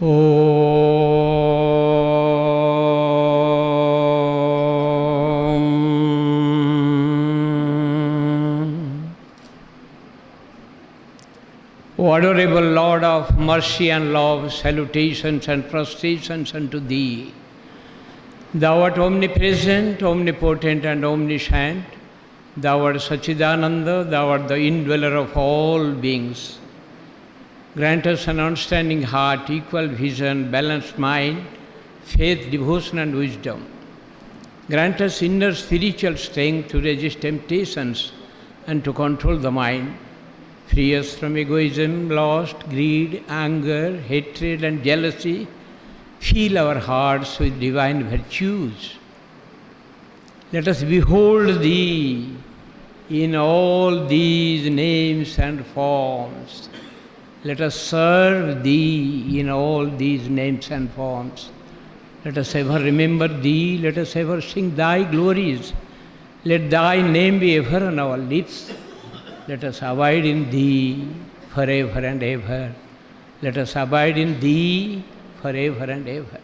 O adorable Lord of mercy and love, salutations and prostrations unto Thee. Thou art omnipresent, omnipotent and omniscient. Thou art Sachidananda, Thou art the indweller of all beings. Grant us an understanding heart, equal vision, balanced mind, faith, devotion and wisdom. Grant us inner spiritual strength to resist temptations and to control the mind. Free us from egoism, lust, greed, anger, hatred and jealousy. Fill our hearts with divine virtues. Let us behold Thee in all these names and forms. Let us serve Thee in all these names and forms. Let us ever remember Thee, let us ever sing Thy glories. Let Thy name be ever on our lips. Let us abide in Thee forever and ever. Let us abide in Thee forever and ever.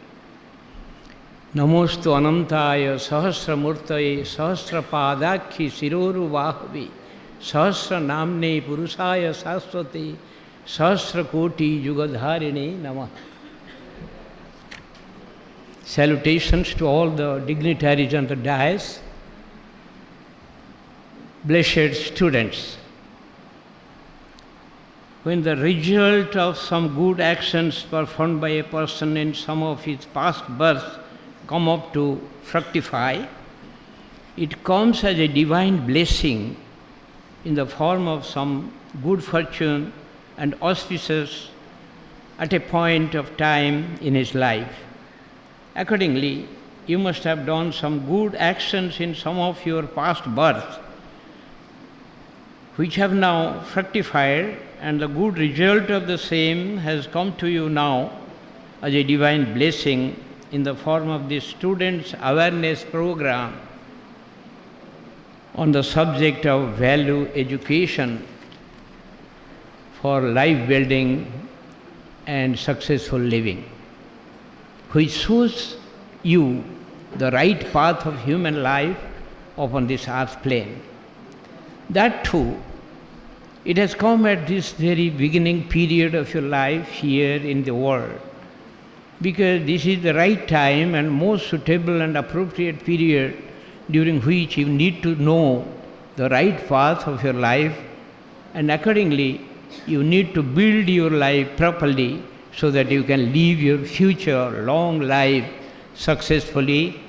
Namostu Anantaya Sahasramurtaye Sahasrapadakhi Siroru Vahavi Sahasra Namne Purusaya Saswati Sahasra Koti Yugadharine Namah. Salutations to all the dignitaries on the dais. Blessed students. When the result of some good actions performed by a person in some of his past births come up to fructify, it comes as a divine blessing in the form of some good fortune and auspicious at a point of time in his life. Accordingly, you must have done some good actions in some of your past births, which have now fructified, and the good result of the same has come to you now as a divine blessing in the form of the Students' Awareness Program on the subject of value education for life building and successful living, which shows you the right path of human life upon this earth plane. That too, it has come at this very beginning period of your life here in the world, because this is the right time and most suitable and appropriate period during which you need to know the right path of your life, and accordingly you need to build your life properly so that you can live your future long life successfully,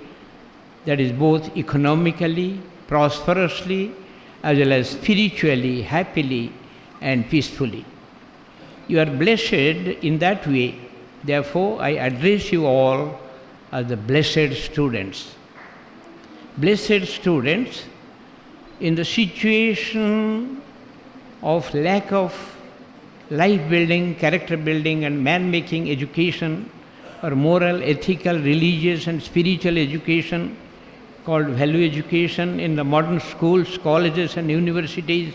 that is both economically, prosperously, as well as spiritually, happily and peacefully. You are blessed in that way. Therefore, I address you all as the blessed students. Blessed students, in the situation of lack of life building, character building and man-making education, or moral, ethical, religious and spiritual education, called value education in the modern schools, colleges and universities.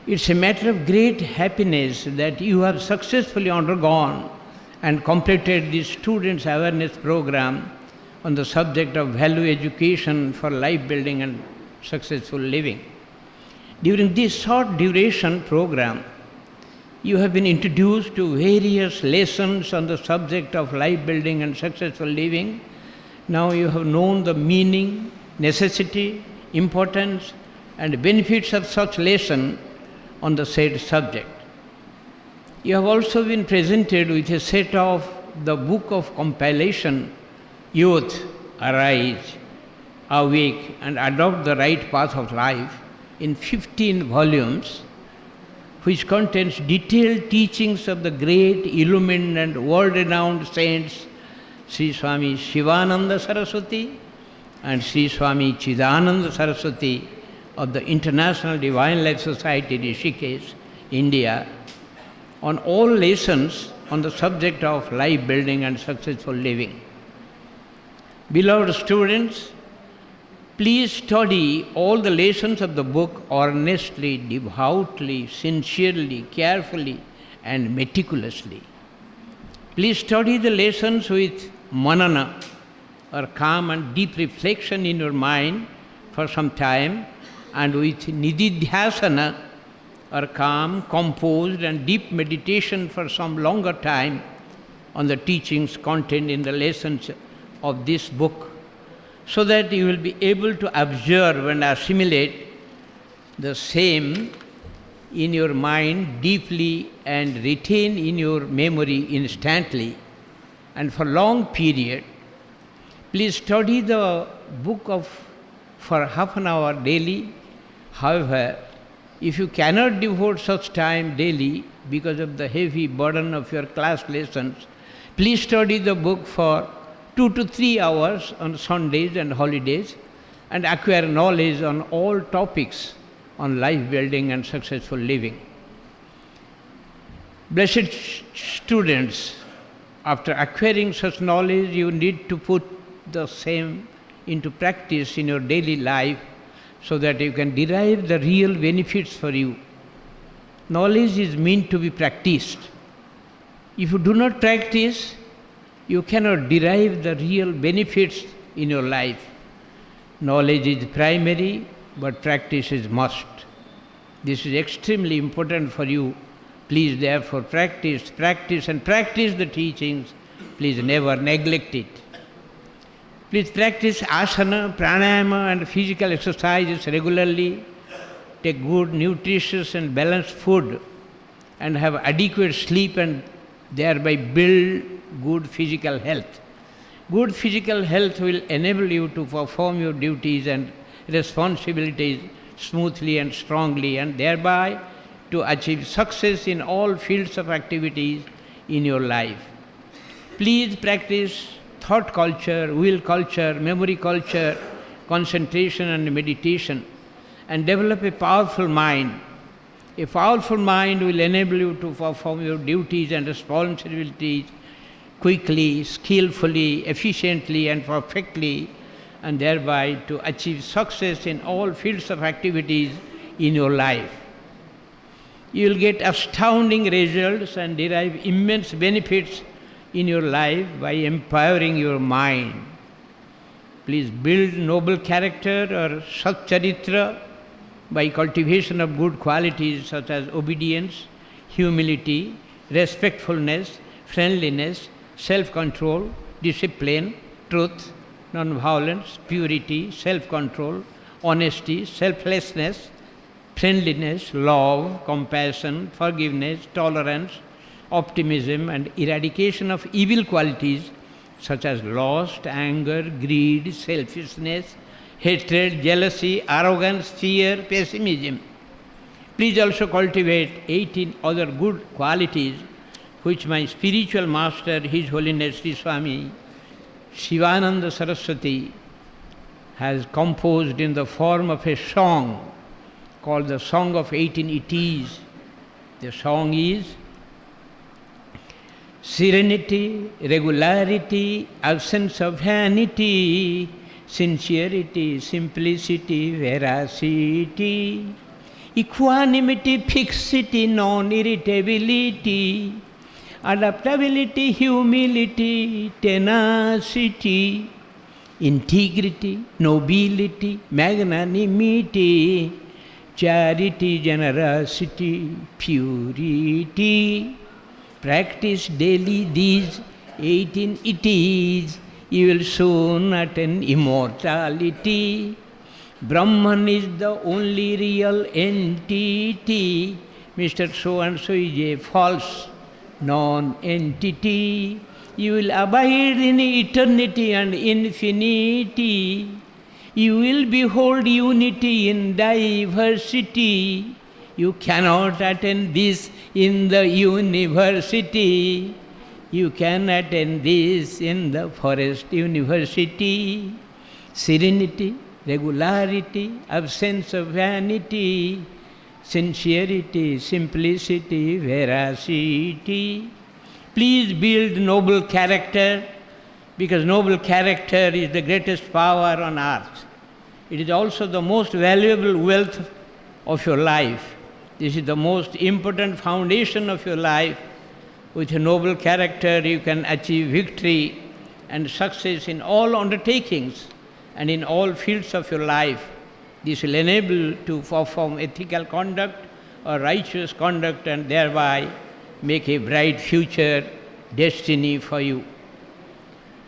It's a matter of great happiness that you have successfully undergone and completed the Students' Awareness Program on the subject of value education for life building and successful living. During this short duration program, you have been introduced to various lessons on the subject of life building and successful living. Now you have known the meaning, necessity, importance and benefits of such lesson on the said subject. You have also been presented with a set of the book of compilation, Youth, Arise, Awake and Adopt the Right Path of Life, in 15 volumes, which contains detailed teachings of the great, illumined and world-renowned saints Sri Swami Shivananda Saraswati and Sri Swami Chidananda Saraswati of the International Divine Life Society, Rishikesh, India, on all lessons on the subject of life building and successful living. Beloved students, please study all the lessons of the book earnestly, devoutly, sincerely, carefully and meticulously. Please study the lessons with manana, or calm and deep reflection in your mind for some time, and with nididhyasana, or calm, composed and deep meditation for some longer time on the teachings contained in the lessons of this book, so that you will be able to observe and assimilate the same in your mind deeply and retain in your memory instantly and for long period. Please study the book for half an hour daily. However, if you cannot devote such time daily because of the heavy burden of your class lessons, please study the book for 2 to 3 hours on Sundays and holidays and acquire knowledge on all topics on life building and successful living. Blessed students, after acquiring such knowledge, you need to put the same into practice in your daily life so that you can derive the real benefits for you. Knowledge is meant to be practiced. If you do not practice, you cannot derive the real benefits in your life. Knowledge is primary, but practice is must. This is extremely important for you. Please therefore practice the teachings. Please never neglect it. Please practice asana, pranayama and physical exercises regularly. Take good, nutritious and balanced food and have adequate sleep and thereby build good physical health. Good physical health will enable you to perform your duties and responsibilities smoothly and strongly, and thereby to achieve success in all fields of activities in your life. Please practice thought culture, will culture, memory culture, concentration and meditation, and develop a powerful mind. A powerful mind will enable you to perform your duties and responsibilities quickly, skillfully, efficiently and perfectly, and thereby to achieve success in all fields of activities in your life. You will get astounding results and derive immense benefits in your life by empowering your mind. Please build noble character or satcharitra by cultivation of good qualities such as obedience, humility, respectfulness, friendliness, self-control, discipline, truth, non-violence, purity, self-control, honesty, selflessness, friendliness, love, compassion, forgiveness, tolerance, optimism and eradication of evil qualities such as lust, anger, greed, selfishness, hatred, jealousy, arrogance, fear, pessimism. Please also cultivate 18 other good qualities which my spiritual master, His Holiness Sri Swami Shivananda Saraswati, has composed in the form of a song called the Song of 18 Itis. The song is serenity, regularity, absence of vanity, sincerity, simplicity, veracity, equanimity, fixity, non-irritability, adaptability, humility, tenacity, integrity, nobility, magnanimity, charity, generosity, purity. Practice daily these 18 itis, you will soon attain immortality. Brahman is the only real entity. Mr. So-and-so is a false non-entity. You will abide in eternity and infinity. You will behold unity in diversity. You cannot attain this in the university. You can attain this in the forest university. Serenity, regularity, absence of vanity, sincerity, simplicity, veracity. Please build noble character, because noble character is the greatest power on earth. It is also the most valuable wealth of your life. This is the most important foundation of your life. With a noble character, you can achieve victory and success in all undertakings and in all fields of your life. This will enable to perform ethical conduct or righteous conduct and thereby make a bright future destiny for you.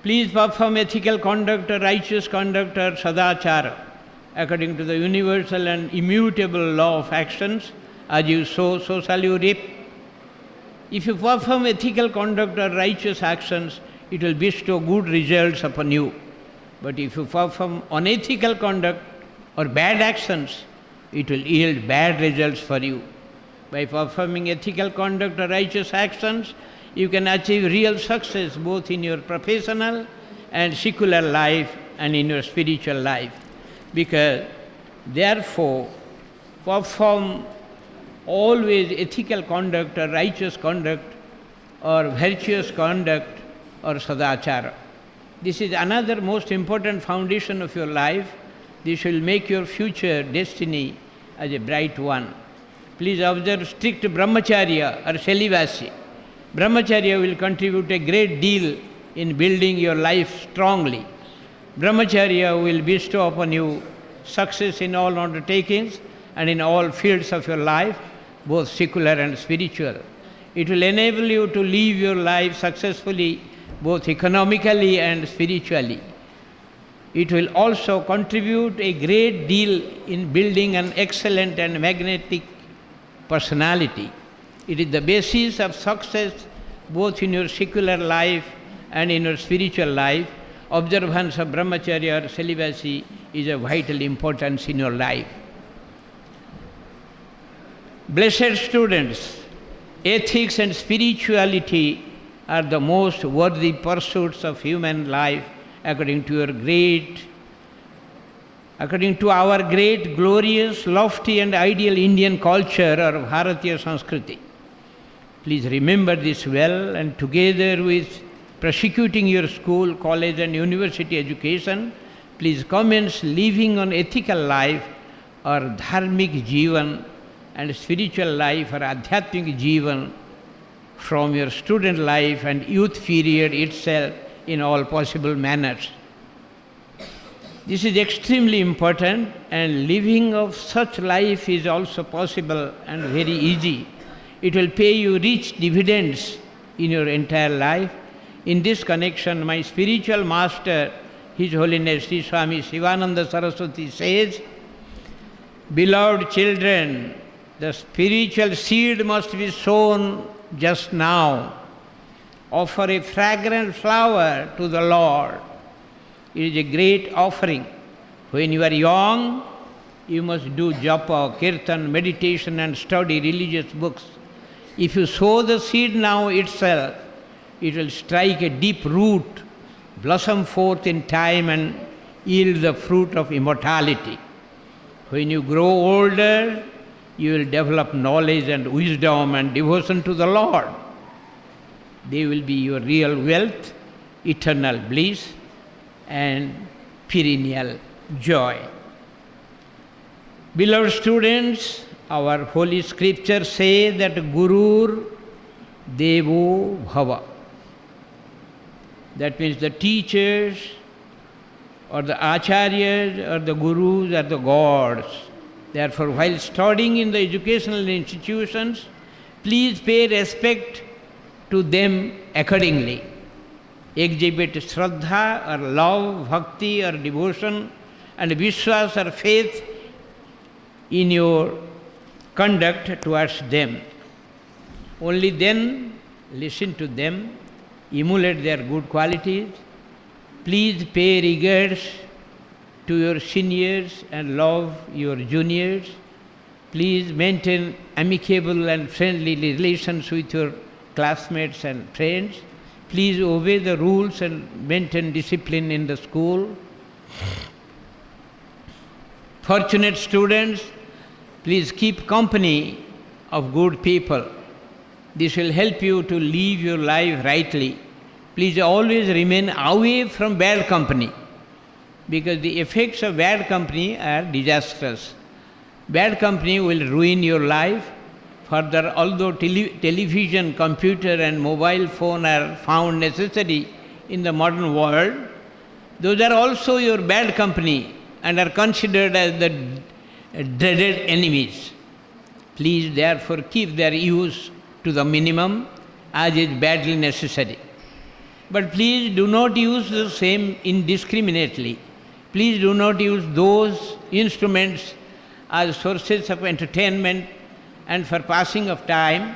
Please perform ethical conduct or righteous conduct or sadachara according to the universal and immutable law of actions. As you sow, so shall you reap. If you perform ethical conduct or righteous actions, it will bestow good results upon you. But if you perform unethical conduct or bad actions, it will yield bad results for you. By performing ethical conduct or righteous actions, you can achieve real success both in your professional and secular life and in your spiritual life. Because therefore, perform always ethical conduct or righteous conduct or virtuous conduct or sadachara. This is another most important foundation of your life. This will make your future destiny as a bright one. Please observe strict brahmacharya or celibacy. Brahmacharya will contribute a great deal in building your life strongly. Brahmacharya will bestow upon you success in all undertakings and in all fields of your life, both secular and spiritual. It will enable you to live your life successfully, both economically and spiritually. It will also contribute a great deal in building an excellent and magnetic personality. It is the basis of success both in your secular life and in your spiritual life. Observance of brahmacharya or celibacy is of vital importance in your life. Blessed students, ethics and spirituality are the most worthy pursuits of human life according to our great, glorious, lofty and ideal Indian culture or Bharatiya Sanskriti. Please remember this well, and together with prosecuting your school, college and university education, please commence living on ethical life or dharmic jivan and spiritual life or adhyatmic jivan from your student life and youth period itself in all possible manners. This is extremely important, and living of such life is also possible and very easy. It will pay you rich dividends in your entire life. In this connection, my spiritual master, His Holiness Sri Swami Sivananda Saraswati says, "Beloved children, the spiritual seed must be sown just now. Offer a fragrant flower to the Lord. It is a great offering. When you are young, you must do japa, kirtan, meditation and study religious books. If you sow the seed now itself, it will strike a deep root, blossom forth in time and yield the fruit of immortality. When you grow older, you will develop knowledge and wisdom and devotion to the Lord. They will be your real wealth, eternal bliss and perennial joy." Beloved students, our holy scriptures say that Gurur Devo Bhava. That means the teachers or the acharyas or the gurus are the gods. Therefore, while studying in the educational institutions, please pay respect to them accordingly. Exhibit shraddha or love, bhakti or devotion and vishwas or faith in your conduct towards them. Only then listen to them, emulate their good qualities. Please pay regards to your seniors and love your juniors. Please maintain amicable and friendly relations with your classmates and friends. Please obey the rules and maintain discipline in the school. Fortunate students, please keep company of good people. This will help you to live your life rightly. Please always remain away from bad company, because the effects of bad company are disastrous. Bad company will ruin your life. Further, although television, computer and mobile phone are found necessary in the modern world, those are also your bad company and are considered as the dreaded enemies. Please therefore keep their use to the minimum as is badly necessary. But please do not use the same indiscriminately. Please do not use those instruments as sources of entertainment and for passing of time,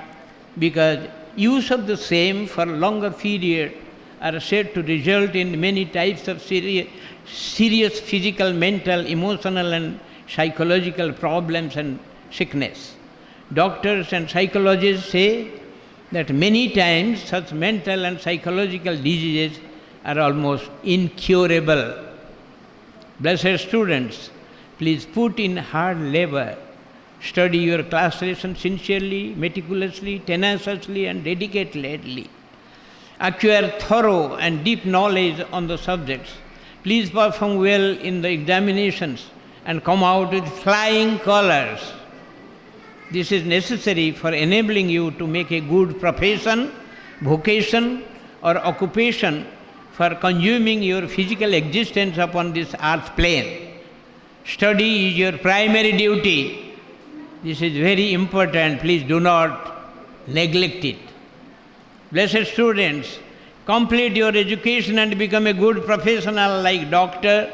because use of the same for longer period are said to result in many types of serious physical, mental, emotional and psychological problems and sickness. Doctors and psychologists say that many times such mental and psychological diseases are almost incurable. Blessed students, please put in hard labor, study your class lesson sincerely, meticulously, tenaciously and dedicatedly. Acquire thorough and deep knowledge on the subjects. Please perform well in the examinations and come out with flying colors. This is necessary for enabling you to make a good profession, vocation or occupation for consuming your physical existence upon this earth plane. Study is your primary duty. This is very important. Please do not neglect it. Blessed students, complete your education and become a good professional like doctor,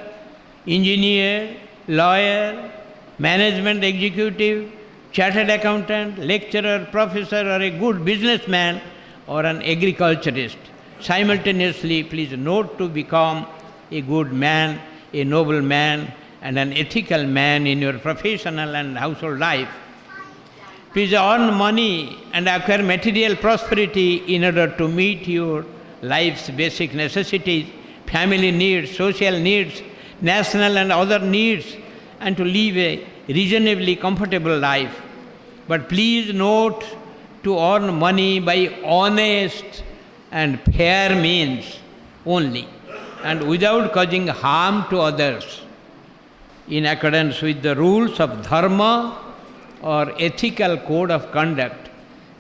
engineer, lawyer, management executive, chartered accountant, lecturer, professor or a good businessman or an agriculturist. Simultaneously, please note to become a good man, a noble man and an ethical man in your professional and household life. Please earn money and acquire material prosperity in order to meet your life's basic necessities, family needs, social needs, national and other needs, and to live a reasonably comfortable life. But please note to earn money by honest and fair means only, and without causing harm to others, in accordance with the rules of dharma or ethical code of conduct.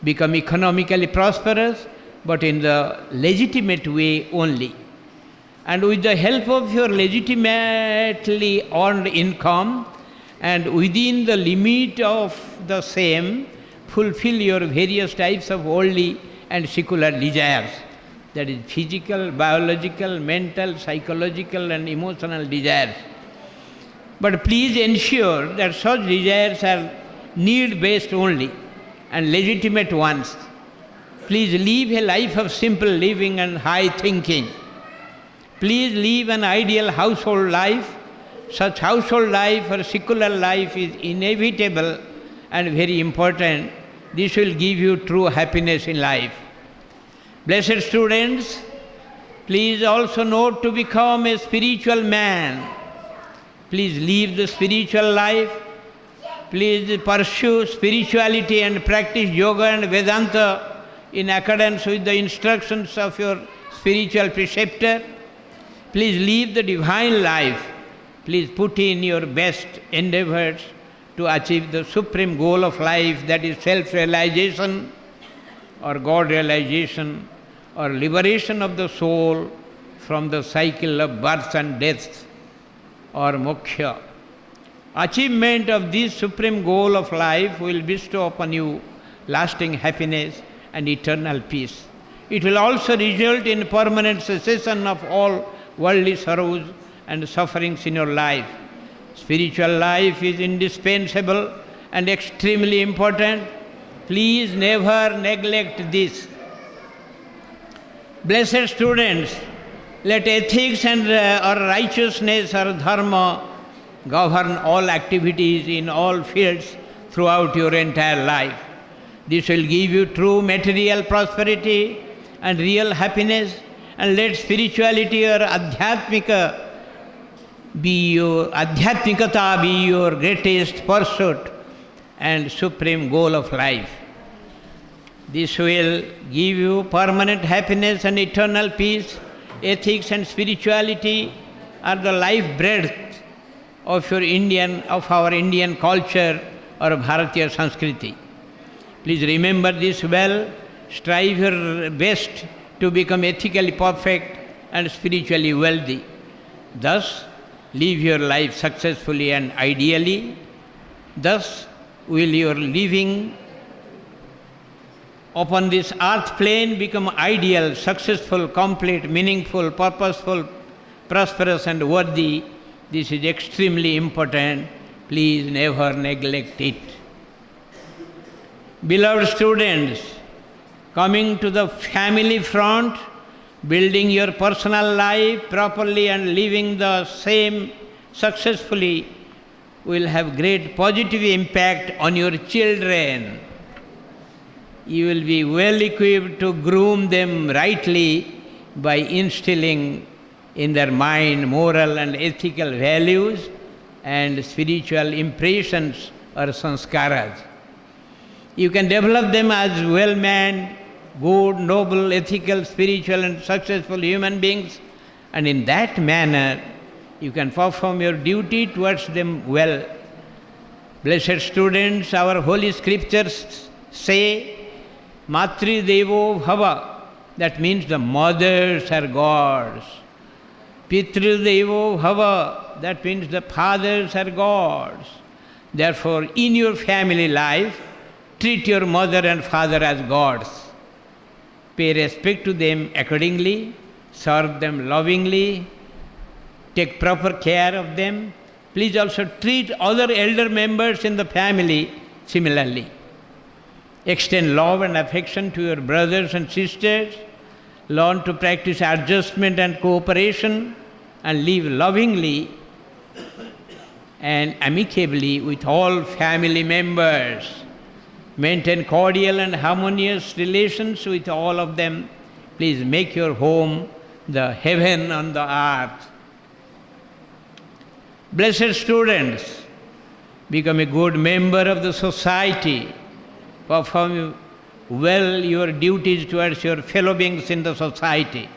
Become economically prosperous, but in the legitimate way only. And with the help of your legitimately earned income and within the limit of the same, fulfill your various types of worldly and secular desires. That is physical, biological, mental, psychological and emotional desires. But please ensure that such desires are need-based only and legitimate ones. Please live a life of simple living and high thinking. Please live an ideal household life. Such household life or secular life is inevitable and very important. This will give you true happiness in life. Blessed students, please also note to become a spiritual man. Please live the spiritual life. Please pursue spirituality and practice yoga and Vedanta in accordance with the instructions of your spiritual preceptor. Please live the divine life. Please put in your best endeavors to achieve the supreme goal of life, that is self-realization or God realization or liberation of the soul from the cycle of birth and death or moksha. Achievement of this supreme goal of life will bestow upon you lasting happiness and eternal peace. It will also result in permanent cessation of all worldly sorrows and sufferings in your life. Spiritual life is indispensable and extremely important. Please never neglect this. Blessed students, let ethics and or righteousness or dharma govern all activities in all fields throughout your entire life. This will give you true material prosperity and real happiness, and let spirituality or adhyatmikata be your greatest pursuit and supreme goal of life. This will give you permanent happiness and eternal peace. Ethics and spirituality are the life breath of our Indian culture or Bharatiya Sanskriti. Please remember this well. Strive your best to become ethically perfect and spiritually wealthy. Thus, live your life successfully and ideally. Thus, will your living upon this earth plane become ideal, successful, complete, meaningful, purposeful, prosperous and worthy. This is extremely important. Please never neglect it. Beloved students, coming to the family front, building your personal life properly and living the same successfully will have great positive impact on your children. You will be well equipped to groom them rightly by instilling in their mind moral and ethical values and spiritual impressions or sanskaras. You can develop them as well-manned, good, noble, ethical, spiritual and successful human beings, and in that manner you can perform your duty towards them well. Blessed students, our holy scriptures say, Matri Devo Bhava, that means the mothers are gods. Pitru Devo Bhava, that means the fathers are gods. Therefore, in your family life, treat your mother and father as gods. Pay respect to them accordingly, serve them lovingly, take proper care of them. Please also treat other elder members in the family similarly. Extend love and affection to your brothers and sisters. Learn to practice adjustment and cooperation and live lovingly and amicably with all family members. Maintain cordial and harmonious relations with all of them. Please make your home the heaven on the earth. Blessed students, become a good member of the society. Perform well your duties towards your fellow beings in the society.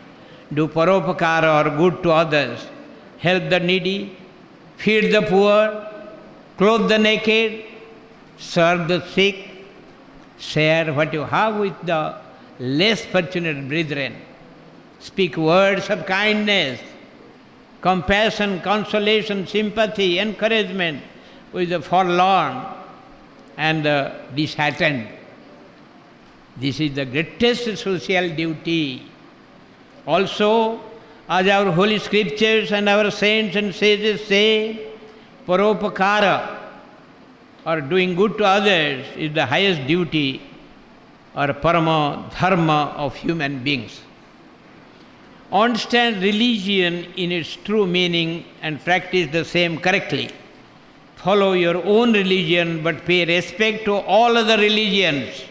Do paropakara or good to others. Help the needy, feed the poor, clothe the naked, serve the sick, share what you have with the less fortunate brethren. Speak words of kindness, compassion, consolation, sympathy, encouragement with the forlorn and the disheartened. This is the greatest social duty. Also, as our holy scriptures and our saints and sages say, paropakara, or doing good to others, is the highest duty or parama dharma of human beings. Understand religion in its true meaning and practice the same correctly. Follow your own religion but pay respect to all other religions.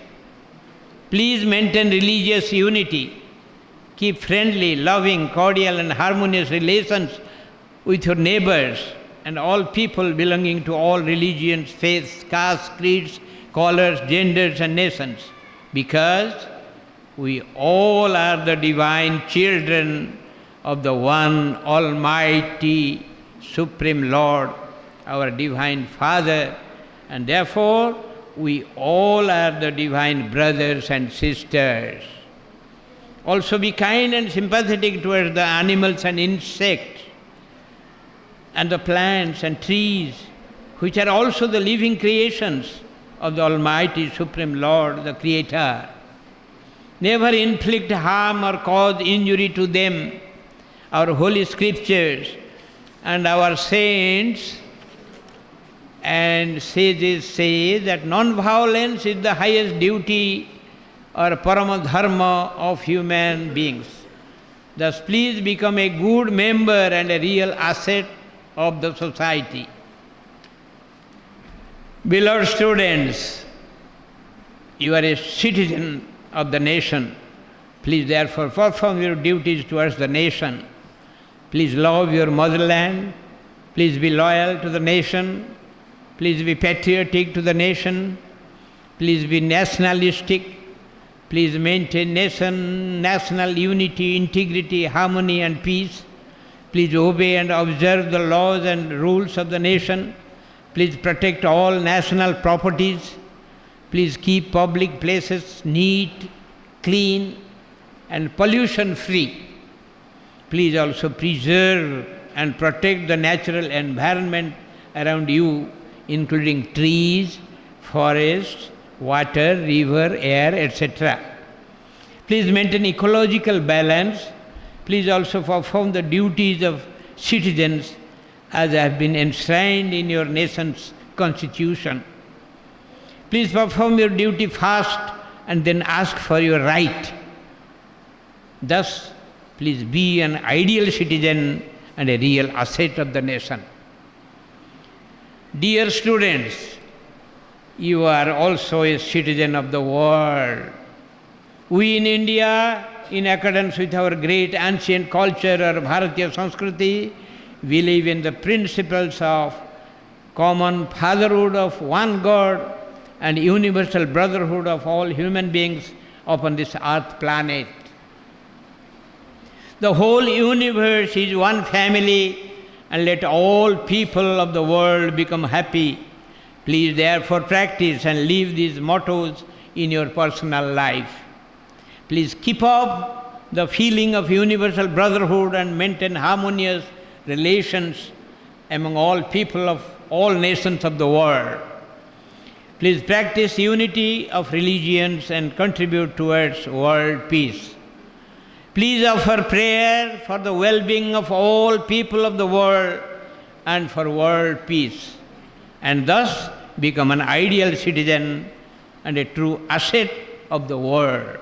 Please maintain religious unity. Keep friendly, loving, cordial and harmonious relations with your neighbors and all people belonging to all religions, faiths, castes, creeds, colors, genders and nations, because we all are the divine children of the one Almighty Supreme Lord, our Divine Father, and therefore we all are the divine brothers and sisters. Also be kind and sympathetic towards the animals and insects and the plants and trees, which are also the living creations of the Almighty Supreme Lord, the Creator. Never inflict harm or cause injury to them. Our holy scriptures and our saints and sages say that non-violence is the highest duty or paramadharma of human beings. Thus, please become a good member and a real asset of the society. Beloved students, you are a citizen of the nation. Please therefore perform your duties towards the nation. Please love your motherland. Please be loyal to the nation. Please be patriotic to the nation. Please be nationalistic. Please maintain national unity, integrity, harmony and peace. Please obey and observe the laws and rules of the nation. Please protect all national properties. Please keep public places neat, clean, and pollution free. Please also preserve and protect the natural environment around you, including trees, forests, water, river, air, etc. Please maintain ecological balance. Please also perform the duties of citizens as have been enshrined in your nation's constitution. Please perform your duty first and then ask for your right. Thus, please be an ideal citizen and a real asset of the nation. Dear students, you are also a citizen of the world. We in India, in accordance with our great ancient culture or Bharatiya Sanskriti, believe in the principles of common fatherhood of one God and universal brotherhood of all human beings upon this earth planet. The whole universe is one family, and let all people of the world become happy. Please therefore practice and live these mottos in your personal life. Please keep up the feeling of universal brotherhood and maintain harmonious relations among all people of all nations of the world. Please practice unity of religions and contribute towards world peace. Please offer prayer for the well-being of all people of the world and for world peace, and thus become an ideal citizen and a true asset of the world.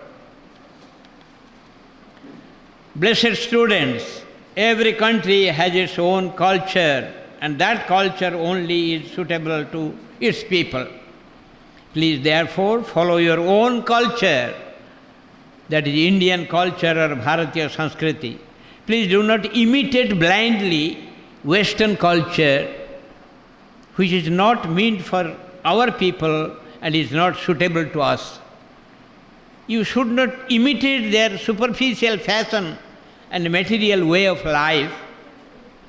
Blessed students, every country has its own culture, and that culture only is suitable to its people. Please therefore follow your own culture, that is Indian culture or Bharatiya Sanskriti. Please do not imitate blindly Western culture, which is not meant for our people and is not suitable to us. You should not imitate their superficial fashion and material way of life,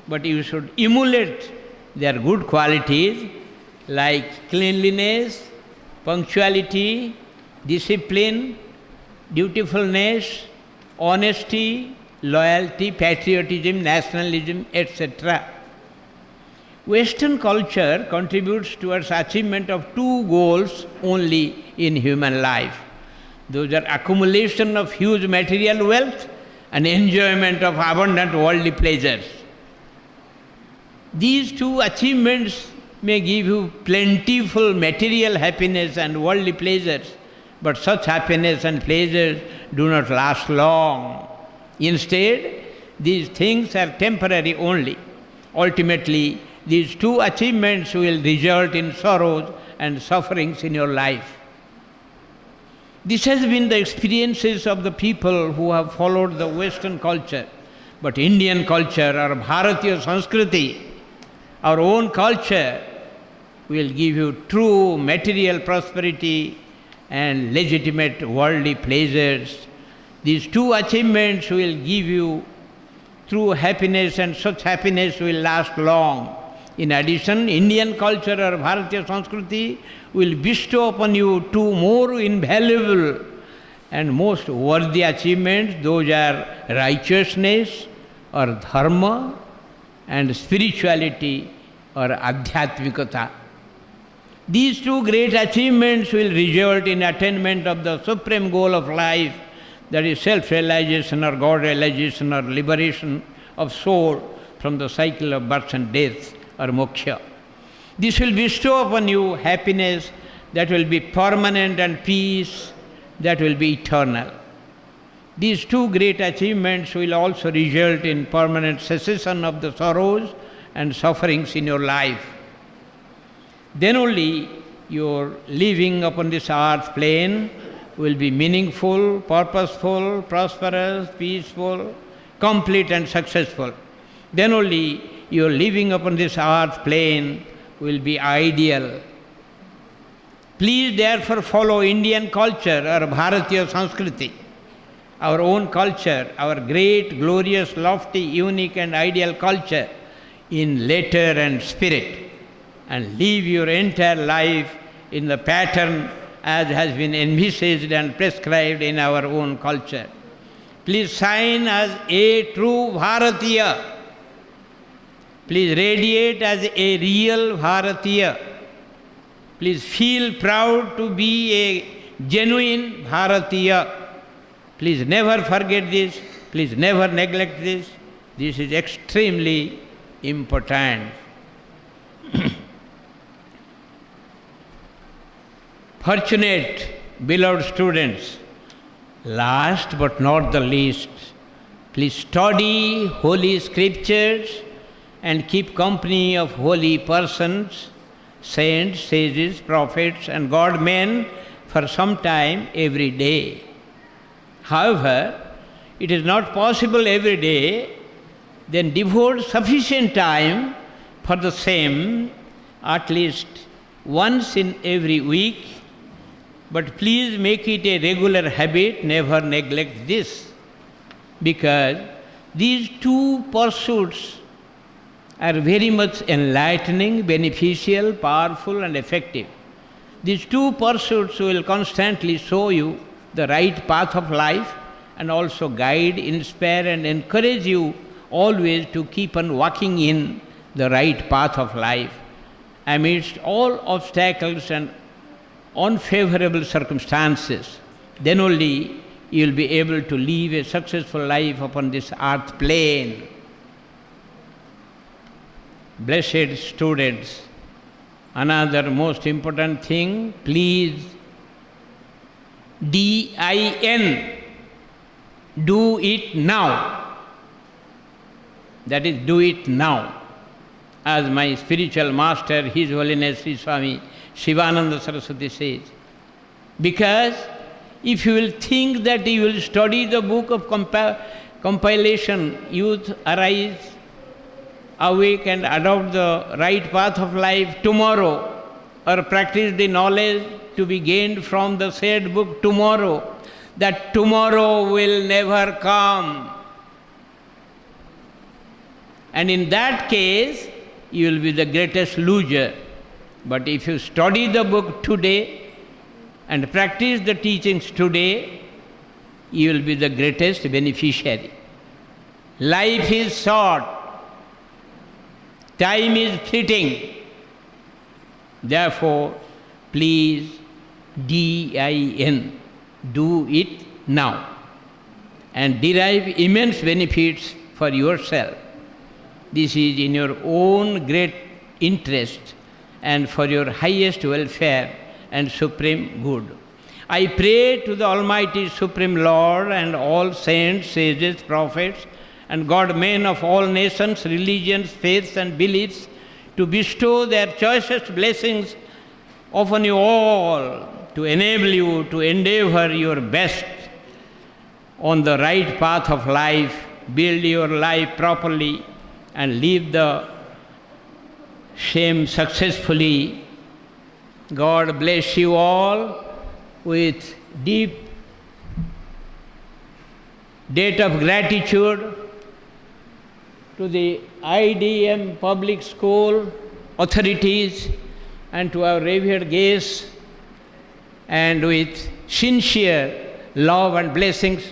but you should emulate their good qualities like cleanliness, punctuality, discipline, dutifulness, honesty, loyalty, patriotism, nationalism, etc. Western culture contributes towards achievement of two goals only in human life. Those are accumulation of huge material wealth and enjoyment of abundant worldly pleasures. These two achievements may give you plentiful material happiness and worldly pleasures, but such happiness and pleasures do not last long. Instead, these things are temporary only. Ultimately, these two achievements will result in sorrows and sufferings in your life. This has been the experiences of the people who have followed the Western culture. But Indian culture or Bharatiya Sanskriti, our own culture, will give you true material prosperity and legitimate worldly pleasures. These two achievements will give you true happiness, and such happiness will last long. In addition, Indian culture or Bharatiya Sanskriti will bestow upon you two more invaluable and most worthy achievements. Those are righteousness or dharma and spirituality or adhyatmikata. These two great achievements will result in attainment of the supreme goal of life, that is self-realization or God-realization or liberation of soul from the cycle of birth and death or moksha. This will bestow upon you happiness that will be permanent and peace that will be eternal. These two great achievements will also result in permanent cessation of the sorrows and sufferings in your life. Then only your living upon this earth plane will be meaningful, purposeful, prosperous, peaceful, complete and successful. Then only your living upon this earth plane will be ideal. Please therefore follow Indian culture or Bharatiya Sanskriti, our own culture, our great, glorious, lofty, unique and ideal culture in letter and spirit, and live your entire life in the pattern as has been envisaged and prescribed in our own culture. Please shine as a true Bharatiya. Please radiate as a real Bharatiya. Please feel proud to be a genuine Bharatiya. Please never forget this. Please never neglect this. This is extremely important. Fortunate, beloved students, last but not the least, please study holy scriptures and keep company of holy persons, saints, sages, prophets and God-men for some time every day. However, it is not possible every day, then devote sufficient time for the same, at least once in every week. But please make it a regular habit, never neglect this, because these two pursuits are very much enlightening, beneficial, powerful and effective. These two pursuits will constantly show you the right path of life and also guide, inspire and encourage you always to keep on walking in the right path of life amidst all obstacles and unfavorable circumstances. Then only you will be able to live a successful life upon this earth plane. Blessed students, another most important thing, please DIN, do it now. That is, do it now. As my spiritual master, His Holiness Sri Swami Shivananda Saraswati says. Because if you will think that you will study the book of compilation, youth arise, awake and adopt the right path of life tomorrow, or practice the knowledge to be gained from the said book tomorrow, that tomorrow will never come. And in that case, you will be the greatest loser. But if you study the book today and practice the teachings today, you will be the greatest beneficiary. Life is short. Time is fleeting. Therefore, please DIN, do it now, and derive immense benefits for yourself. This is in your own great interest and for your highest welfare and supreme good. I pray to the Almighty Supreme Lord and all saints, sages, prophets, and God-men of all nations, religions, faiths and beliefs to bestow their choicest blessings upon you all, to enable you to endeavor your best on the right path of life, build your life properly and live the same successfully. God bless you all with deep debt of gratitude to the IDM Public School authorities and to our revered guests, and with sincere love and blessings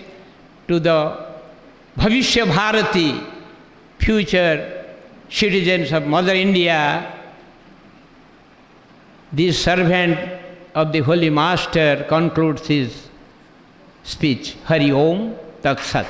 to the Bhavishya Bharati, future citizens of Mother India, this servant of the Holy Master concludes his speech. Hari Om Tat Sat.